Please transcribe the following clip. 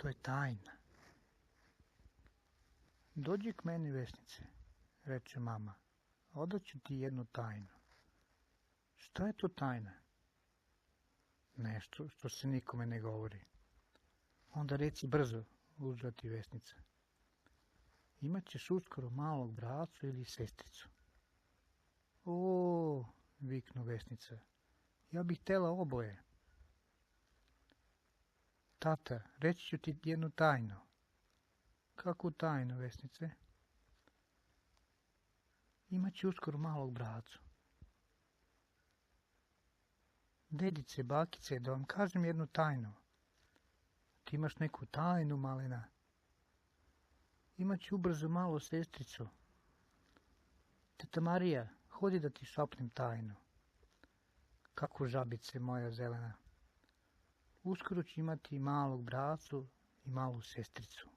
To je tajna. Dođi k meni, Vesnice, reče mama. Odaću ti jednu tajnu. Šta je to tajna? Nešto što se nikome ne govori. Onda reci brzo, uzvrati Vesnica. Imaćeš uskoro malog bracu ili sestricu. O, viknu Vesnica, ja bih htjela oboje. Tata, reći ću ti jednu tajnu. Kakvu tajnu, Vesnice? Imaće uskoro malog bracu. Dedice, bakice, da vam kažem jednu tajnu. Ti imaš neku tajnu, malena. Imaće ubrzo malu sestricu. Teta Marija, hodi da ti šapnem tajnu. Kako žabice moja zelena. Uskoro će imati malog bracu i malu sestricu.